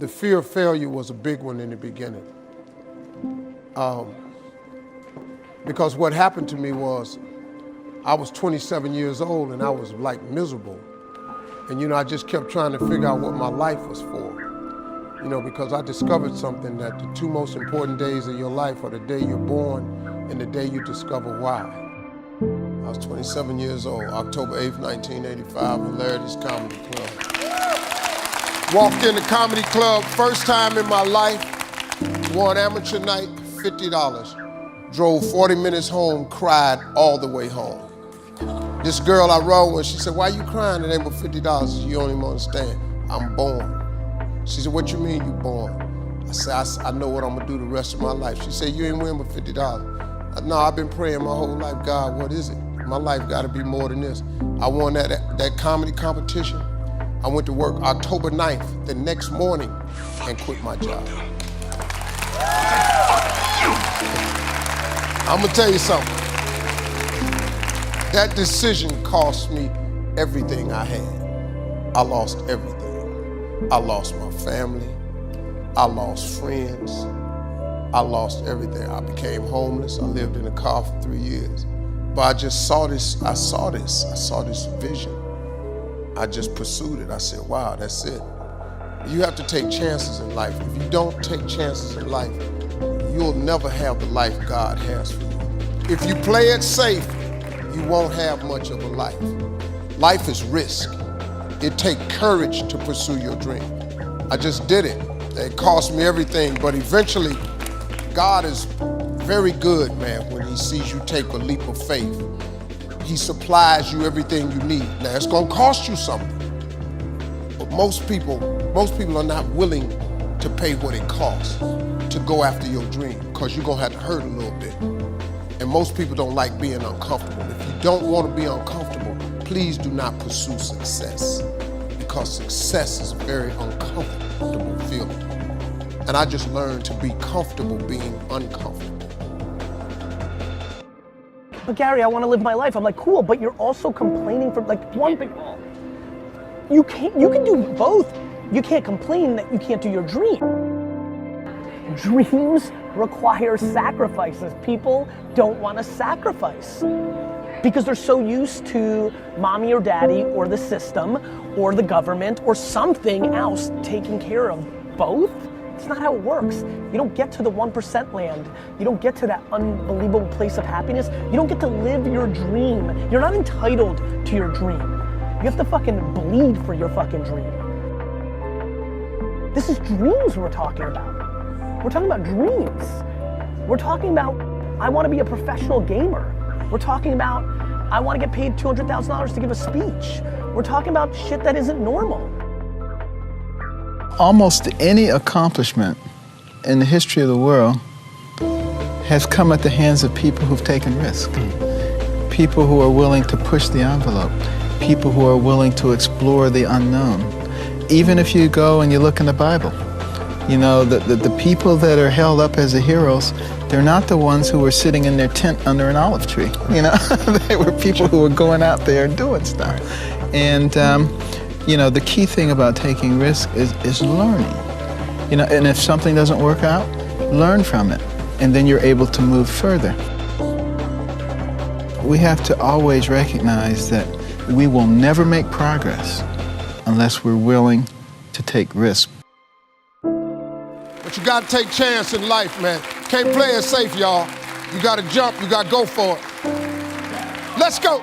The fear of failure was a big one in the beginning. Because what happened to me was, I was 27 years old and I was like miserable. And I just kept trying to figure out what my life was for. Because I discovered something, that the two most important days of your life are the day you're born and the day you discover why. I was 27 years old, October 8th, 1985, in Larity's Comedy Club. Walked in the comedy club, first time in my life, won amateur night, $50. Drove 40 minutes home, cried all the way home. This girl I rode with, she said, "Why you crying? It ain't but $50. You don't even understand. I'm born." She said, "What you mean you born?" I said, I know what I'm gonna do the rest of my life. She said, "You ain't winning but $50. No, I've been praying my whole life, God, what is it? My life gotta be more than this. I won that comedy competition. I went to work October 9th, the next morning, and quit my job. I'm gonna tell you something. That decision cost me everything I had. I lost everything. I lost my family. I lost friends. I lost everything. I became homeless. I lived in a car for 3 years. But I just saw this, I saw this vision. I just pursued it. I said, wow, that's it. You have to take chances in life. If you don't take chances in life, you'll never have the life God has for you. If you play it safe, you won't have much of a life. Life is risk. It takes courage to pursue your dream. I just did it. It cost me everything, but eventually, God is very good, man, when he sees you take a leap of faith. He supplies you everything you need. Now, it's gonna cost you something, but most people are not willing to pay what it costs to go after your dream, because you're gonna have to hurt a little bit. And most people don't like being uncomfortable. If you don't want to be uncomfortable, please do not pursue success, because success is a very uncomfortable feeling. And I just learned to be comfortable being uncomfortable. But Gary, I want to live my life. I'm like, cool, but you're also complaining for like one thing. You can do both. You can't complain that you can't do your dream. Dreams require sacrifices. People don't want to sacrifice because they're so used to mommy or daddy or the system or the government or something else taking care of both. It's not how it works. You don't get to the 1% land. You don't get to that unbelievable place of happiness. You don't get to live your dream. You're not entitled to your dream. You have to fucking bleed for your fucking dream. This is dreams we're talking about. We're talking about dreams. We're talking about, I want to be a professional gamer. We're talking about, I want to get paid $200,000 to give a speech. We're talking about shit that isn't normal. Almost any accomplishment in the history of the world has come at the hands of people who've taken risk. People who are willing to push the envelope. People who are willing to explore the unknown. Even if you go and you look in the Bible, the people that are held up as the heroes, they're not the ones who were sitting in their tent under an olive tree. They were people who were going out there and doing stuff. And the key thing about taking risk is learning. And if something doesn't work out, learn from it, and then you're able to move further. We have to always recognize that we will never make progress unless we're willing to take risks. But you gotta take chance in life, man. Can't play it safe, y'all. You gotta jump, you gotta go for it. Let's go.